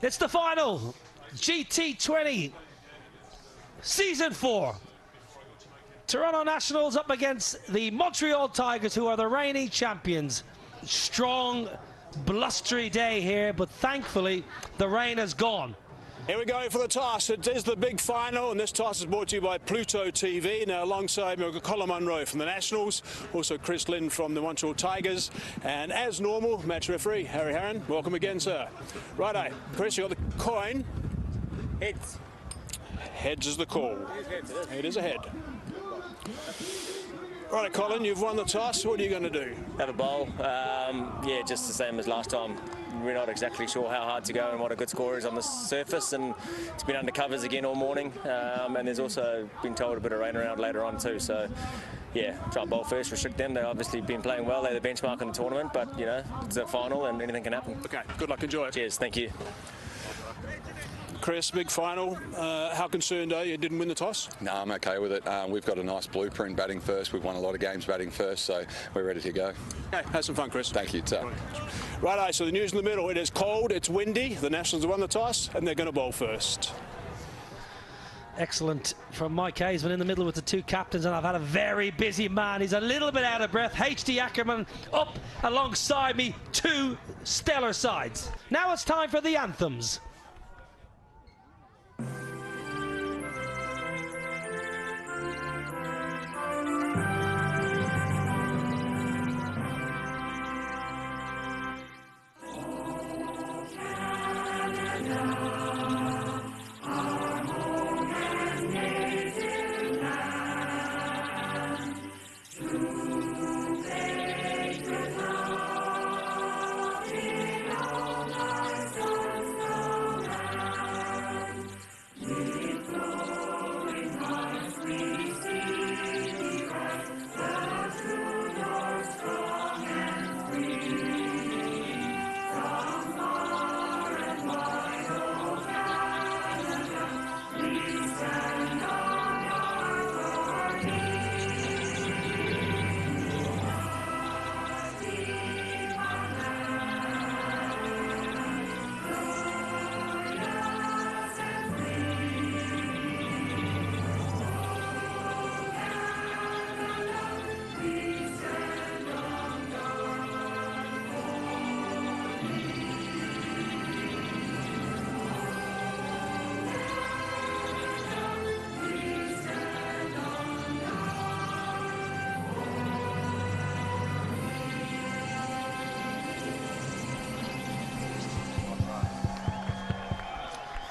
It's the final GT20 Season 4. Toronto Nationals up against the Montreal Tigers, who are the reigning champions. Strong, blustery day here, but thankfully the rain has gone. Here we go for the toss. It is the big final, and this toss is brought to you by Pluto TV. Now, alongside me, we've got Colin Munro from the Nationals, also Chris Lynn from the Montreal Tigers, and as normal, match referee Harry Harron. Welcome again, sir. Righto, Chris, you got the coin. Heads. Heads is the call. It is a head. Right, Colin, you've won the toss. What are you going to do? Have a bowl. Yeah, just the same as last time. We're not exactly sure how hard to go and what a good score is on the surface, and it's been under covers again all morning, and there's also been told a bit of rain around later on too, so yeah, try and bowl first, restrict them. They've obviously been playing well. They're the benchmark in the tournament, but you know, it's a final and anything can happen. Okay, good luck, enjoy it. Cheers, thank you. Chris, big final. How concerned are you? You didn't win the toss? No, I'm okay with it. We've got a nice blueprint batting first. We've won a lot of games batting first, so we're ready to go. Okay, have some fun, Chris. Thank you, Tom. Righto, so the news in the middle. It is cold, it's windy. The Nationals have won the toss, and they're going to bowl first. Excellent from Mike Hazeman in the middle with the two captains, and I've had a very busy man. He's a little bit out of breath. H.D. Ackerman up alongside me. Two stellar sides. Now it's time for the anthems.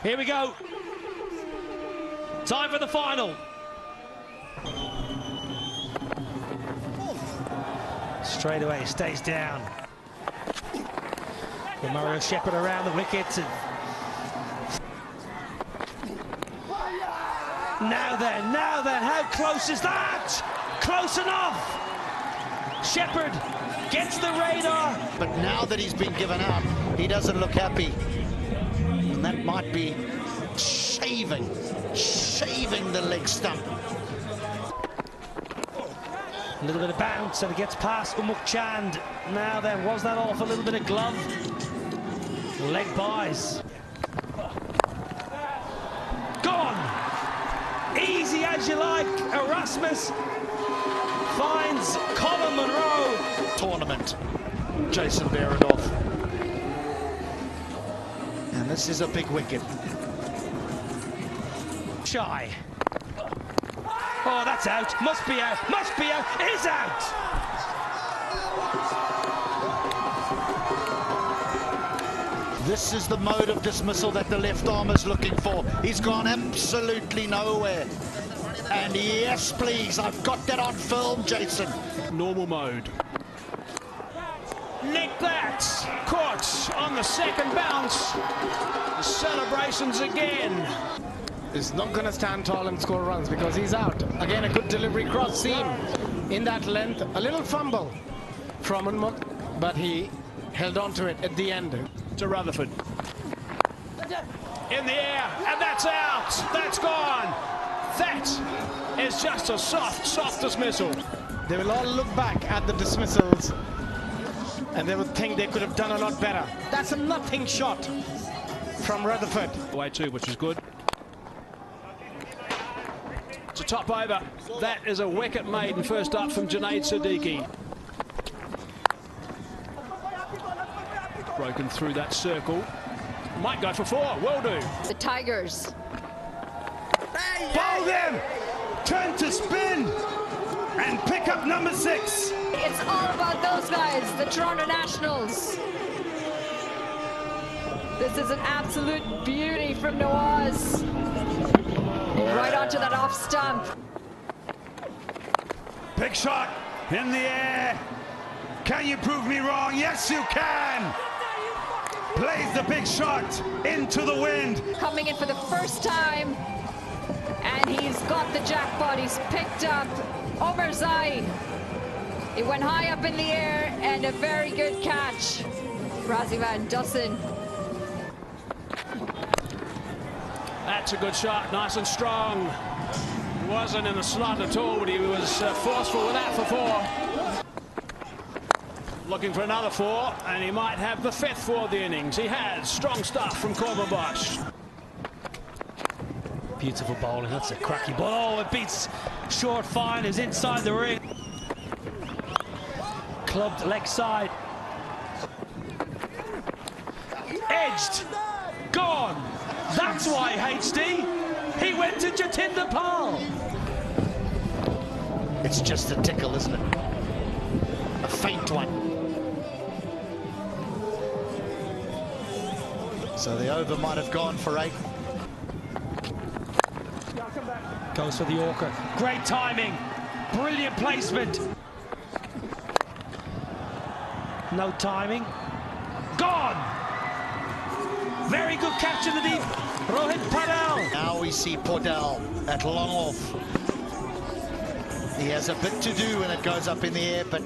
Here we go. Time for the final. Straight away, stays down. The Mario Shepherd around the wickets. Now then, how close is that? Close enough. Shepherd gets the radar. But now that he's been given out, he doesn't look happy. And that might be shaving the leg stump. A little bit of bounce, and it gets past Umuk Chand. Now then, was that off a little bit of glove? Leg buys. Gone! Easy as you like. Erasmus finds Colin Munro. Tournament, Jason Behrendorff. And this is a big wicket. Shy. Oh, that's out. Must be out. Must be out. Is out. This is the mode of dismissal that the left armer's looking for. He's gone absolutely nowhere. And yes, please, I've got that on film, Jason. Normal mode. Nick that. Caught on the second bounce. The celebrations again. Is not going to stand tall and score runs because he's out. Again, a good delivery cross seam in that length. A little fumble from Unmuk, but he held on to it at the end. To Rutherford. In the air, and that's out. That's gone. That is just a soft dismissal. They will all look back at the dismissals and they would think they could have done a lot better. That's a nothing shot. from Rutherford. Way too, which is good. It's a top over. That is a wicket maiden first up from Junaid Siddiqui. Broken through that circle. Might go for 4. Will do. The Tigers. Bowl them! Turn to spin! And pick up number 6. It's all about those guys, the Toronto Nationals. This is an absolute beauty from Nawaz. Right onto that off stump. Big shot in the air. Can you prove me wrong? Yes, you can. Plays the big shot into the wind. Coming in for the first time. And he's got the jackpot. He's picked up Omerzai. It went high up in the air and a very good catch. Razzie Van Dussen. That's a good shot, nice and strong. He wasn't in the slot at all, but he was forceful with that for 4. Looking for another 4, and he might have the 5th for the innings. He has. Strong stuff from Corbin Bosch. Beautiful bowling. That's a cracky ball. Oh, it beats short fine. Is inside the ring. Clubbed leg side. Edged. Gone. That's why, HD. He went to Jatinder Pal. It's just a tickle, isn't it? A faint one. So the over might have gone for 8. Goes for the Orca. Great timing. Brilliant placement. No timing. Gone. Very good catch in the deep. Rohit Padel. Now we see Podell at long off. He has a bit to do when it goes up in the air, but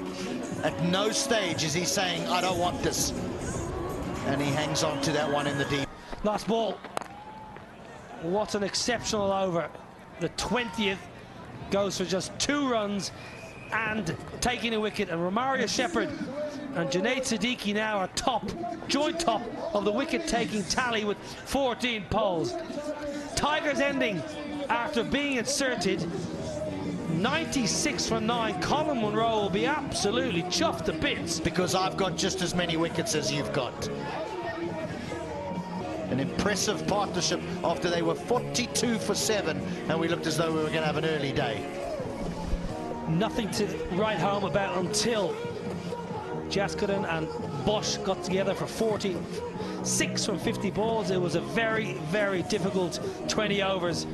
at no stage is he saying, I don't want this. And he hangs on to that one in the deep. Last ball. What an exceptional over. The 20th goes for just 2 runs and taking a wicket. And Romario Shepherd and Junaid Siddiqui now are joint top of the wicket-taking tally with 14 poles. Tigers ending after being inserted 96 from 9. Colin Munro will be absolutely chuffed to bits. Because I've got just as many wickets as you've got. An impressive partnership after they were 42 for 7 and we looked as though we were going to have an early day. Nothing to write home about until Jaskaran and Bosch got together for 46 from 50 balls. It was a very, very difficult 20 overs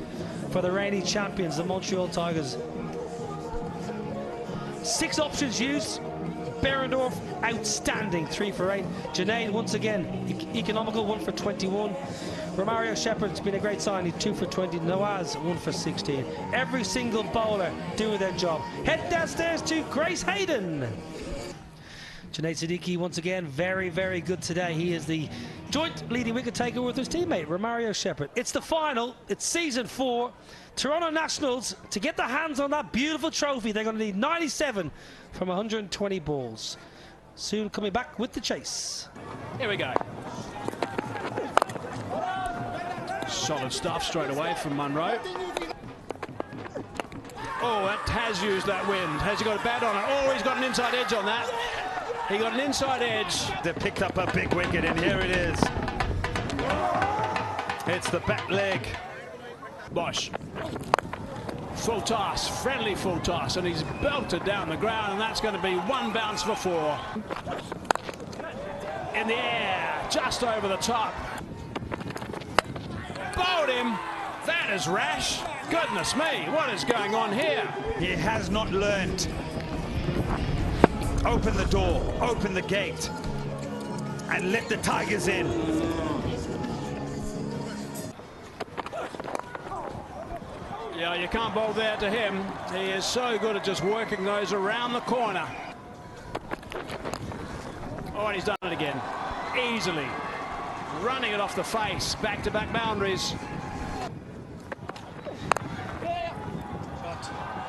for the reigning champions, the Montreal Tigers. 6 options used. Berendorf, outstanding, 3 for 8. Junaid, once again, economical, 1 for 21. Romario Shepherd's been a great signing, 2 for 20. Nawaz, 1 for 16. Every single bowler doing their job. Head downstairs to Grace Hayden. Junaid Siddiqui, once again, very, very good today. He is the joint leading wicket taker with his teammate, Romario Shepherd. It's the final. It's season 4. Toronto Nationals, to get their hands on that beautiful trophy, they're going to need 97 from 120 balls. Soon coming back with the chase. Here we go. Solid stuff straight away from Munro. Oh, that has used that wind. Has he got a bat on it? Oh, he's got an inside edge on that. He got an inside edge. They picked up a big wicket, and here it is. It's the back leg. Bosch. Full toss, friendly full toss, and he's belted down the ground, and that's going to be 1 bounce for 4. In the air, just over the top. Bowled him. That is rash. Goodness me, what is going on here? He has not learned. Open the door, open the gate, and let the Tigers in. Yeah, you can't bowl there to him. He is so good at just working those around the corner. Oh, and he's done it again. Easily. Running it off the face. Back-to-back boundaries.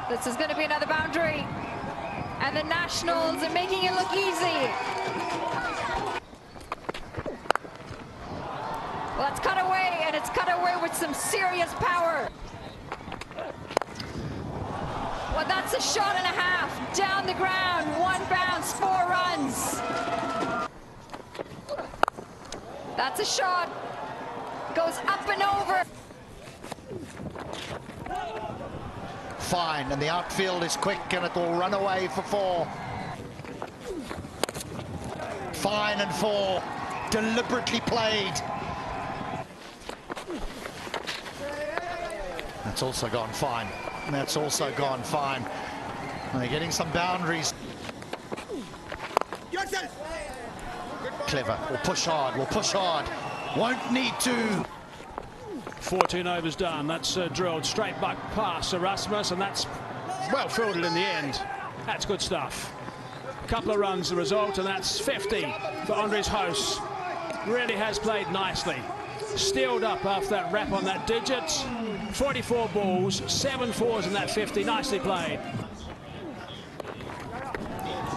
This is going to be another boundary. And the Nationals are making it look easy. Well, it's cut away, and it's cut away with some serious power. Well, that's a shot and a half. Down the ground, 1 bounce, 4 runs. That's a shot. Goes up and over. Fine, and the outfield is quick, and it will run away for 4. Fine and 4. Deliberately played. That's also gone fine. That's also gone fine. And they're getting some boundaries. Clever. We'll push hard. We'll push hard. Won't need to. 14 overs done. That's drilled straight back past Erasmus, and that's well fielded in the end. That's good stuff. A couple of runs the result, and that's 50 for Andres House. Really has played nicely. Steeled up after that wrap on that digit. 44 balls, 7 fours in that 50. Nicely played.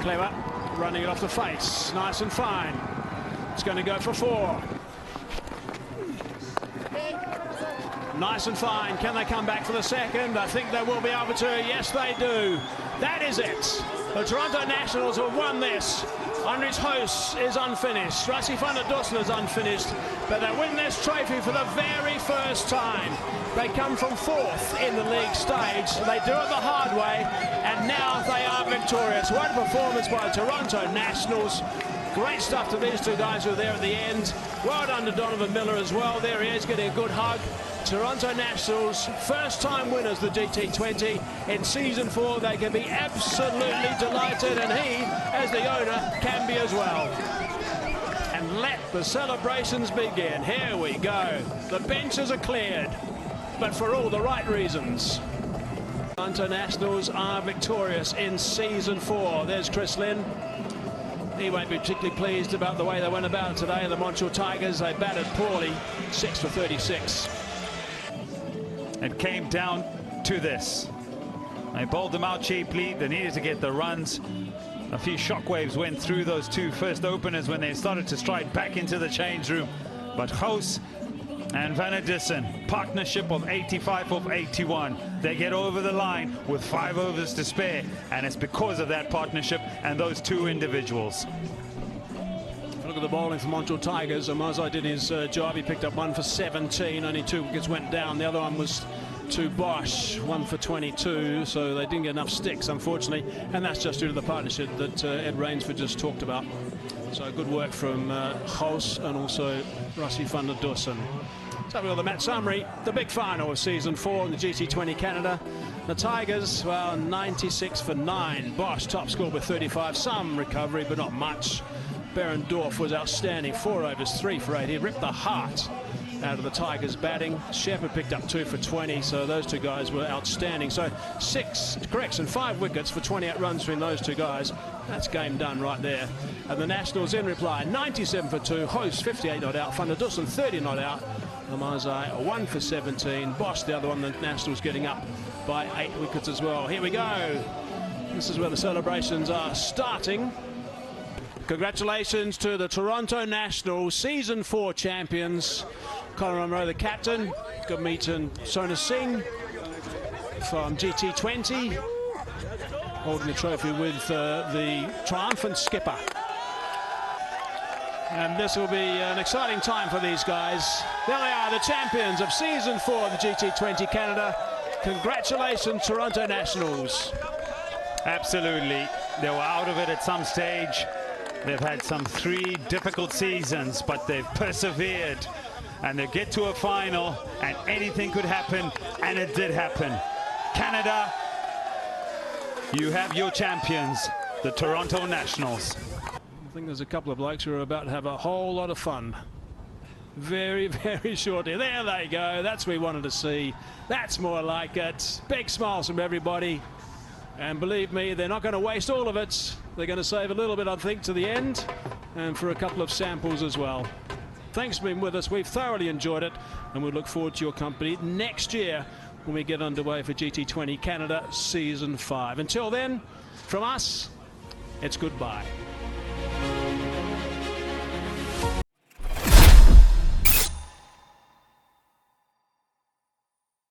Clever, running it off the face. Nice and fine. It's going to go for 4. Nice and fine. Can they come back for the second? I think they will be able to. Yes, they do. That is it. The Toronto Nationals have won this. Andres House is unfinished. Rassi van der Dussen is unfinished. But they win this trophy for the very first time. They come from 4th in the league stage. They do it the hard way. And now they are victorious. What a performance by the Toronto Nationals. Great stuff to these 2 guys who are there at the end. Well done to Donovan Miller as well. There he is, getting a good hug. Toronto Nationals, first-time winners of the GT20 in Season 4. They can be absolutely delighted, and he, as the owner, can be as well. And let the celebrations begin. Here we go. The benches are cleared, but for all the right reasons. Toronto Nationals are victorious in Season 4. There's Chris Lynn. He won't be particularly pleased about the way they went about today. The Montreal Tigers, they batted poorly, 6 for 36. It came down to this. They bowled them out cheaply. They needed to get the runs. A few shockwaves went through those 2 first openers when they started to stride back into the change room. But House and Van der Dussen, partnership of 85 of 81. They get over the line with 5 overs to spare, and it's because of that partnership and those 2 individuals. Look at the bowling for Montreal Tigers. Amazai did his job. He picked up 1 for 17. Only 2 wickets went down. The other one was to Bosch, 1 for 22. So they didn't get enough sticks, unfortunately. And that's just due to the partnership that Ed Rainsford just talked about. So good work from House and also Rassi van der Dussen. So we've got the match summary. The big final of Season 4 in the GT20 Canada. The Tigers, well, 96 for 9. Bosch top score with 35. Some recovery, but not much. Berendorf was outstanding, 4 overs, 3 for 8. He ripped the heart out of the Tigers batting. Shepherd picked up 2 for 20, so those 2 guys were outstanding. So 6 corrects and 5 wickets for 28 runs between those 2 guys. That's game done right there. And the Nationals in reply, 97 for 2. Host 58 not out. Van der Dussen 30 not out. Amazai 1 for 17. Bosch, the other one, the Nationals getting up by 8 wickets as well. Here we go. This is where the celebrations are starting. Congratulations to the Toronto Nationals, Season 4 champions. Colin Monroe, the captain. Gurmeet and Sona Singh from GT20, holding the trophy with the triumphant skipper. And this will be an exciting time for these guys. There they are, the champions of Season 4 of the GT20 Canada. Congratulations, Toronto Nationals. Absolutely. They were out of it at some stage. They've had some 3 difficult seasons, but they've persevered. And they get to a final, and anything could happen, and it did happen. Canada, you have your champions, the Toronto Nationals. I think there's a couple of blokes who are about to have a whole lot of fun. Very, very shortly. There they go. That's what we wanted to see. That's more like it. Big smiles from everybody. And believe me, they're not going to waste all of it. They're going to save a little bit, I think, to the end, and for a couple of samples as well. Thanks for being with us. We've thoroughly enjoyed it, and we look forward to your company next year when we get underway for GT20 Canada Season 5. Until then, from us, it's goodbye.